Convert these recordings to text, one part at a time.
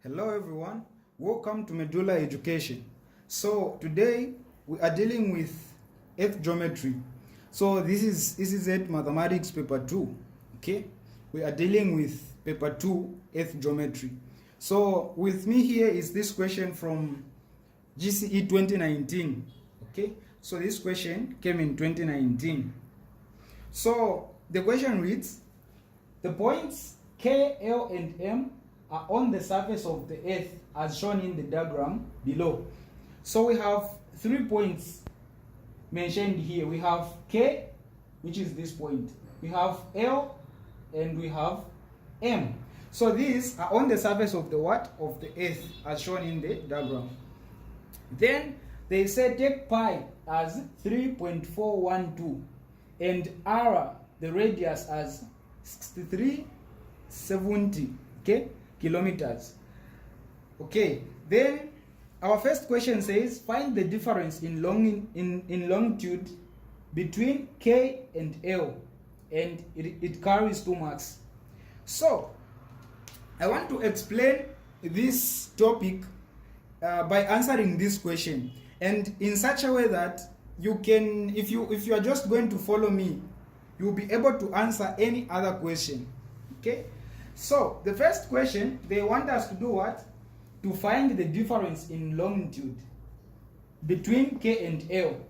Hello everyone, welcome to Medulla Education. So today we are dealing with earth geometry. So this is Earth Mathematics paper 2. Okay, we are dealing with paper 2 earth geometry. So with me here is this question from GCE 2019. Okay, so this question came in 2019. So the question reads, the points K, L and M are on the surface of the earth as shown in the diagram below. So we have 3 points mentioned here. We have K, which is this point. We have L and we have M. So these are on the surface of the what? Of the earth as shown in the diagram. Then they say take pi as 3.412 and r, the radius, as 6370 kilometers. Okay, then our first question says find the difference in longitude between K and L, and it carries 2 marks. So I want to explain this topic by answering this question, and in such a way that you can, if you are just going to follow me, you will be able to answer any other question. Okay, so the first question, they want us to do what? To find the difference in longitude between K and L.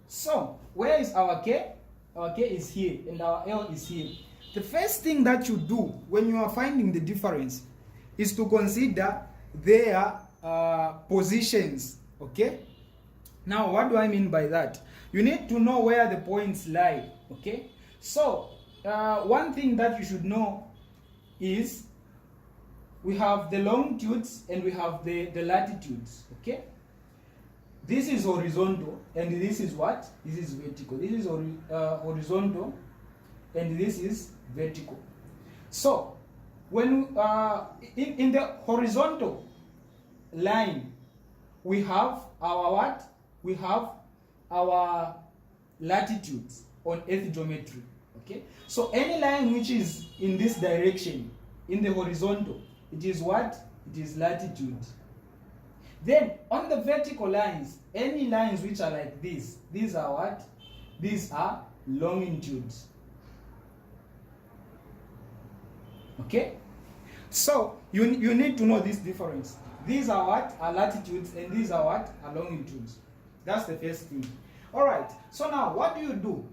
So where is our K? Our K is here and our L is here. The first thing that you do when you are finding the difference is to consider their positions. Okay, now what do I mean by that? You need to know where the points lie. Okay, so one thing that you should know is we have the longitudes and we have the latitudes. Okay, this is horizontal and this is what? This is vertical. This is horizontal and this is vertical. So when in the horizontal line we have our what? We have our latitudes on earth geometry. Okay, so any line which is in this direction, in the horizontal, it is what? It is latitude. Then on the vertical lines, any lines which are like this, these are what? These are longitudes. Okay, so you need to know this difference. These are what? Are latitudes, and these are what? Are longitudes. That's the first thing. All right, so now what do you do?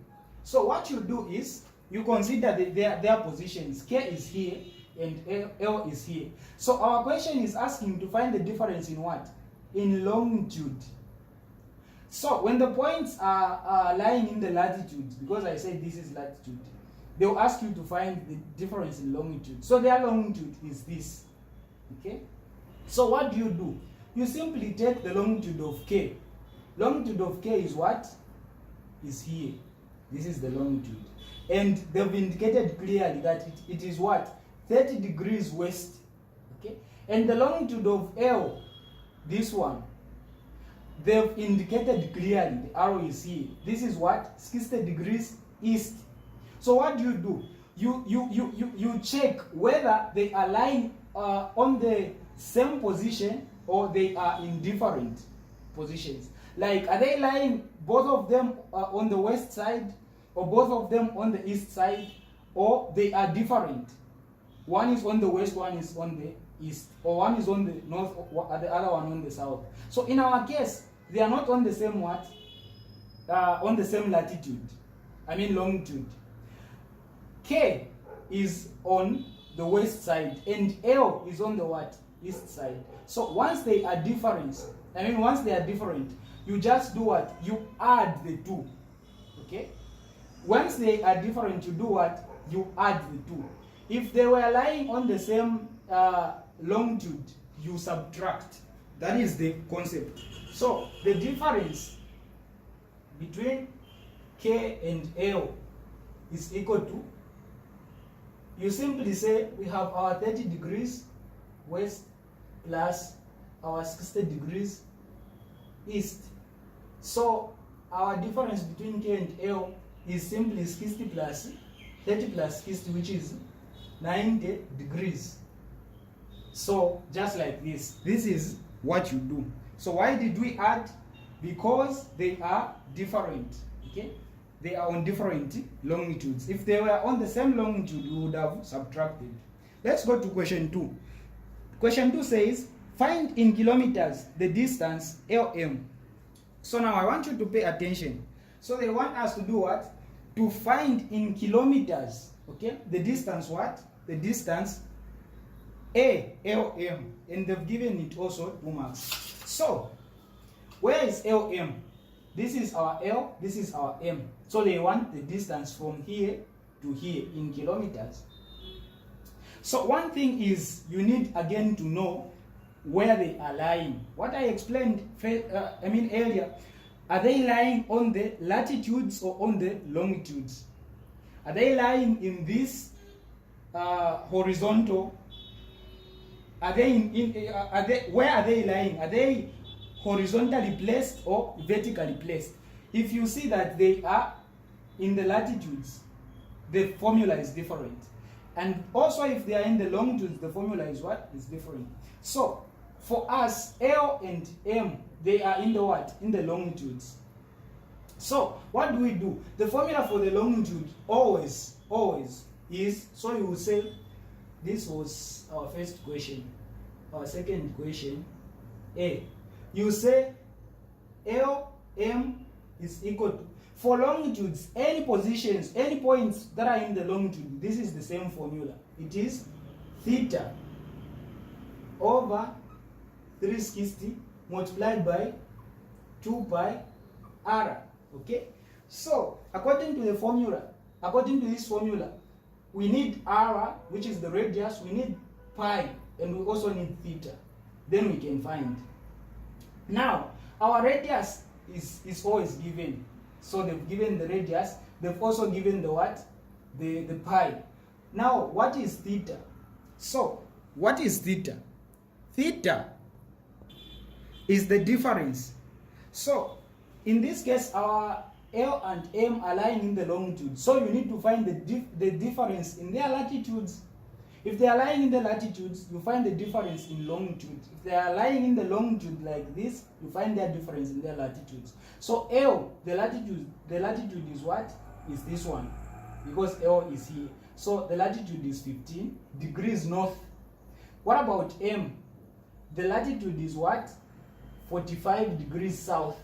So what you do is you consider their positions. K is here and L is here. So our question is asking to find the difference in what? In longitude. So when the points are lying in the latitude, because I said this is latitude, they will ask you to find the difference in longitude. So their longitude is this. Okay, so what do? You simply take the longitude of K. Longitude of K is what? Is here. This is the longitude. And they've indicated clearly that it is what? 30 degrees west. Okay? And the longitude of L, this one, they've indicated clearly, the arrow is here. This is what? 60 degrees east. So what do? You check whether they are lying on the same position or they are in different positions. Like, are they lying both of them on the west side, or both of them on the east side, or they are different? One is on the west, one is on the east, or one is on the north, or the other one on the south. So in our case, they are not on the same what? On the same latitude. I mean longitude. K is on the west side and L is on the what? East side. So once they are different, you just do what? You add the two. Okay? Once they are different, you do what? You add the two. If they were lying on the same longitude, you subtract. That is the concept. So the difference between K and L is equal to, you simply say we have our 30 degrees west plus our 60 degrees east. So our difference between K and L is simply 60 plus 30 plus 60, which is 90 degrees. So just like this is what you do. So why did we add? Because they are different. Okay, they are on different longitudes. If they were on the same longitude, we would have subtracted. Let's go to question 2. Question 2 says, find in kilometers the distance LM. So now I want you to pay attention. So they want us to do what? To find in kilometers, okay, the distance what? The distance LM, and they've given it also 2 marks. So where is LM? This is our L, this is our M. So they want the distance from here to here in kilometers. So one thing is you need again to know where they are lying. What I explained earlier, are they lying on the latitudes or on the longitudes? Are they lying in this horizontal? Are they where are they lying? Are they horizontally placed or vertically placed? If you see that they are in the latitudes, the formula is different. And also if they are in the longitudes, the formula is what? Is different. So for us, L and M, they are in the what? In the longitudes. So what do? The formula for the longitude always is, so you will say, this was our first question. Our second question, A. You say LM is equal to, for longitudes, any positions, any points that are in the longitude, this is the same formula. It is theta over 360 multiplied by 2 pi r. Okay? So, according to this formula, we need r, which is the radius, we need pi, and we also need theta. Then we can find. Now, our radius is always given. So they've given the radius, they've also given the what? The pi. Now, what is theta? So, what is theta? Theta is the difference. So, in this case, our L and M are lying in the longitude. So you need to find the difference in their latitudes. If they are lying in the latitudes, you find the difference in longitude. If they are lying in the longitude like this, you find their difference in their latitudes. So L, the latitude is what? Is this one. Because L is here. So the latitude is 15 degrees north. What about M? The latitude is what? 45 degrees south.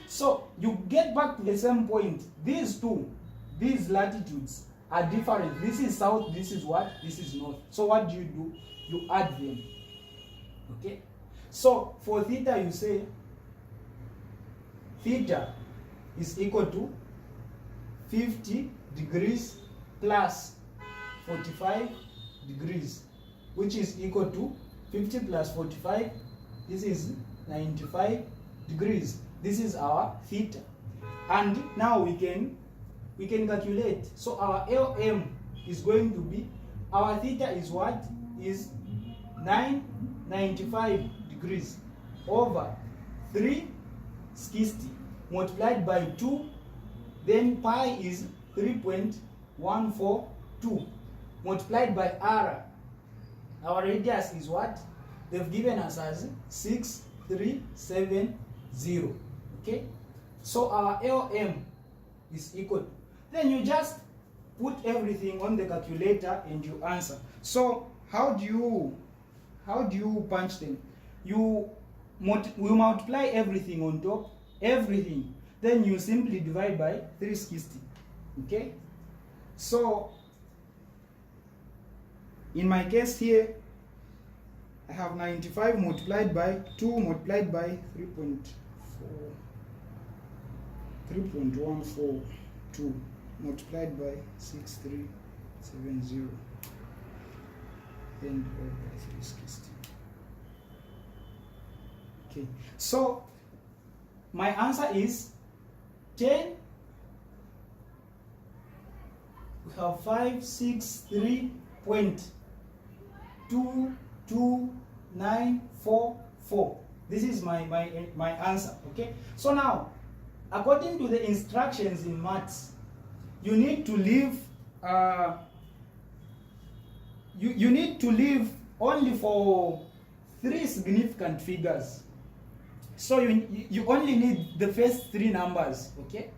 So you get back to the same point. These latitudes are different. This is south, this is what? This is north. So what do? You add them. Okay? So for theta, you say theta is equal to 50 degrees plus 45 degrees, which is equal to 50 plus 45, this is 95 degrees. This is our theta. And now we can calculate. So our LM is going to be, our theta is what? Is 995 degrees over 360 multiplied by 2, then pi is 3.142 multiplied by r. Our radius is what? They've given us as 6370. Okay? So our LM is equal to, then you just put everything on the calculator and you answer. So how do you punch them? You multiply everything on top, everything. Then you simply divide by 360. Okay? So in my case here, I have 95 multiplied by 2 multiplied by 3.142 multiplied by 6370, then divided by 360. Okay, so my answer is 10. We have 563.22944. This is my answer. Okay, so now, according to the instructions in maths, you need to leave only for 3 significant figures. So you only need the first 3 numbers, okay?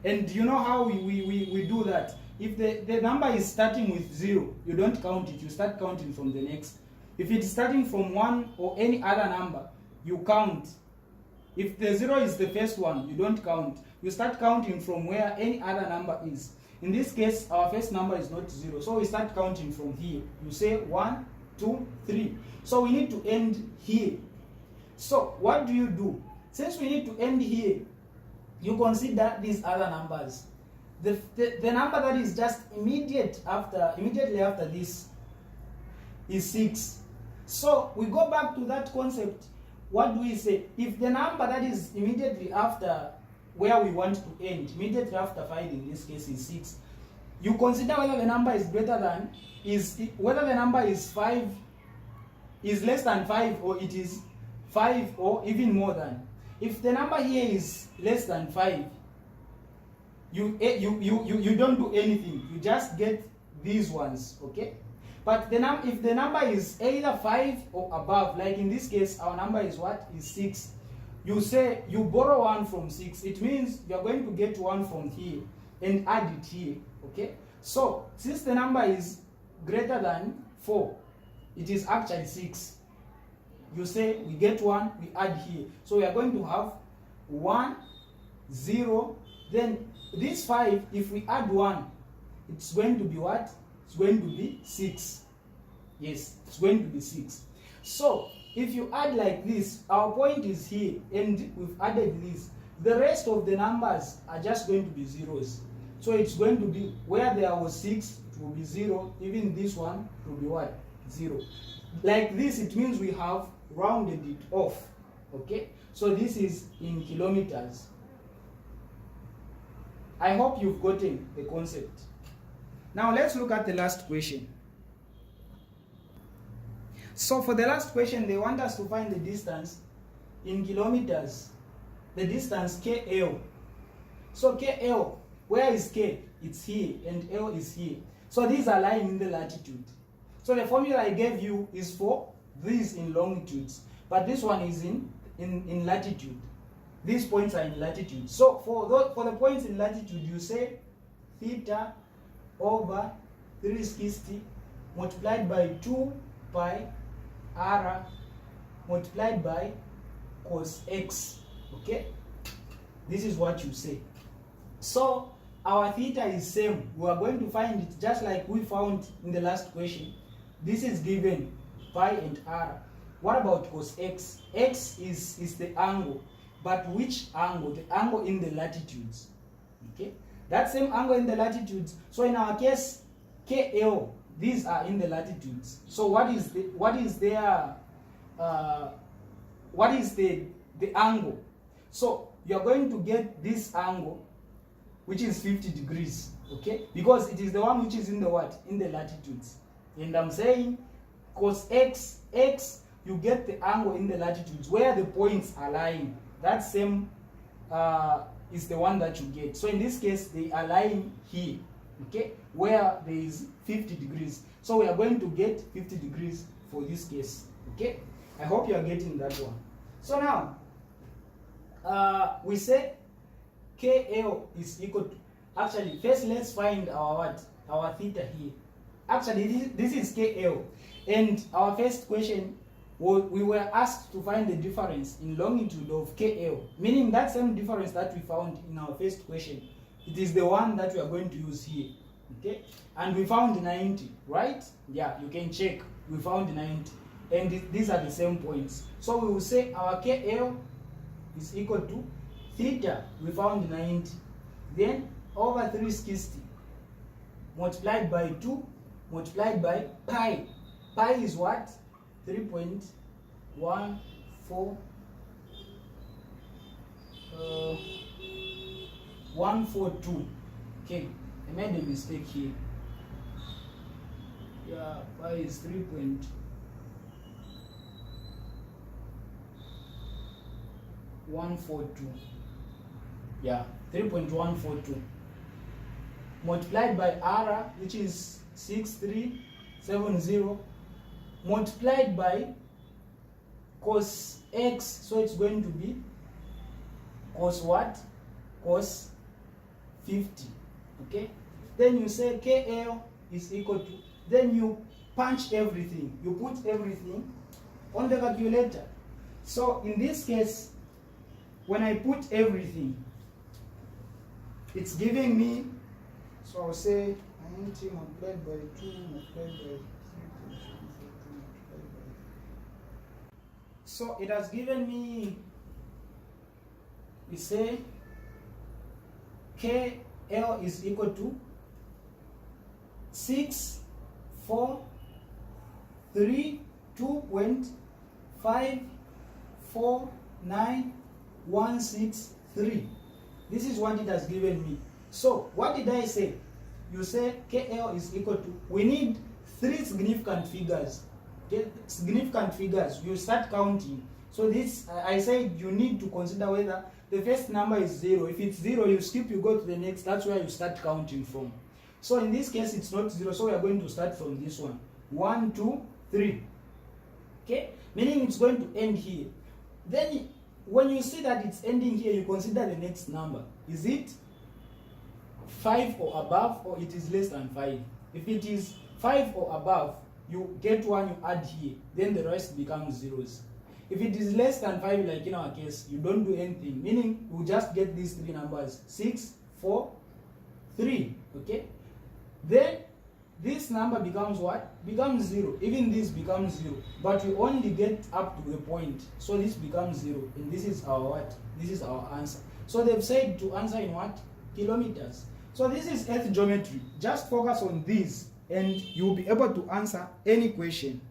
And you know how we do that. If the number is starting with 0, you don't count it, you start counting from the next. If it's starting from 1 or any other number, you count. If the 0 is the first one, you don't count. You start counting from where any other number is. In this case, our first number is not 0, so we start counting from here. You say 1, 2, 3. So we need to end here. So what do? Since we need to end here, you consider these other numbers. The number that is just immediately after this is 6. So we go back to that concept. What do we say? If the number that is immediately after where we want to end, immediately after 5 in this case is 6, you consider whether the number is greater than, whether the number is 5, is less than 5, or it is 5 or even more than. If the number here is less than 5, you don't do anything. You just get these ones, okay? But if the number is either 5 or above, like in this case, our number is what? Is 6. You say you borrow 1 from 6. It means you are going to get 1 from here and add it here, okay? So since the number is greater than 4, it is actually 6. You say we get 1, we add here. So we are going to have 1, 0, then this 5, if we add 1, it's going to be what? It's going to be 6. Yes, it's going to be 6. So if you add like this, our point is here, and we've added this. The rest of the numbers are just going to be zeros. So it's going to be, where there was 6, it will be 0. Even this one will be what? 0. Like this, it means we have rounded it off, okay? So this is in kilometers. I hope you've gotten the concept. Now let's look at the last question. So for the last question, they want us to find the distance in kilometers, the distance KL. So KL, where is K? It's here, and L is here. So these are lying in the latitude. So the formula I gave you is for these in longitudes, but this one is in latitude. These points are in latitude. So for the points in latitude, you say theta over 360 multiplied by 2 pi r multiplied by cos x. Okay, this is what you say. So our theta is same. We are going to find it just like we found in the last question. This is given pi and r. What about cos x? X is the angle, but which angle? The angle in the latitudes. Okay, that same angle in the latitudes. So in our case, KL, these are in the latitudes. So what is the angle? So you are going to get this angle, which is 50 degrees, okay? Because it is the one which is in the what? In the latitudes. And I'm saying cos x, you get the angle in the latitudes where the points are lying. That same is the one that you get. So in this case, they are lying here, okay, where there is 50 degrees. So we are going to get 50 degrees for this case, okay? I hope you are getting that one. So now, we say KL is equal to, actually, first let's find our what? Our theta here. Actually, this is KL. And our first question, we were asked to find the difference in longitude of KL, meaning that same difference that we found in our first question. It is the one that we are going to use here, okay? And we found 90, right? Yeah, you can check. We found 90. And these are the same points. So we will say our KL is equal to theta, we found 90. Then over 360 multiplied by 2 multiplied by pi. Pi is what? 3.14. Uh, 142. Okay, I made a mistake here. Yeah, pi is 3.142. Yeah, 3.142 multiplied by r, which is 6370. multiplied by cos x, so it's going to be cos what? Cos 50. Okay, then you say KL is equal to, then you punch everything, you put everything on the calculator. So in this case, when I put everything, it's giving me, so I'll say 90 multiplied by 2 multiplied by 3, multiplied by. So it has given me, we say KL is equal to 6, 4, 3, 2.5, 4, 9, 1, 6, 3. This is what it has given me. So what did I say? You say KL is equal to, we need 3 significant figures. Okay? Significant figures, you start counting. So this, I said you need to consider whether the first number is 0. If it's 0, you skip, you go to the next. That's where you start counting from. So in this case, it's not 0. So we are going to start from this one. 1, 2, 3. Okay? Meaning it's going to end here. Then when you see that it's ending here, you consider the next number. Is it 5 or above, or it is less than 5? If it is 5 or above, you get 1, you add here. Then the rest becomes zeros. If it is less than 5, like in our case, you don't do anything. Meaning, you just get these 3 numbers. 6, 4, 3. Okay? Then, this number becomes what? Becomes 0. Even this becomes 0. But we only get up to a point. So this becomes 0. And this is our what? This is our answer. So they've said to answer in what? Kilometers. So this is earth geometry. Just focus on this and you'll be able to answer any question.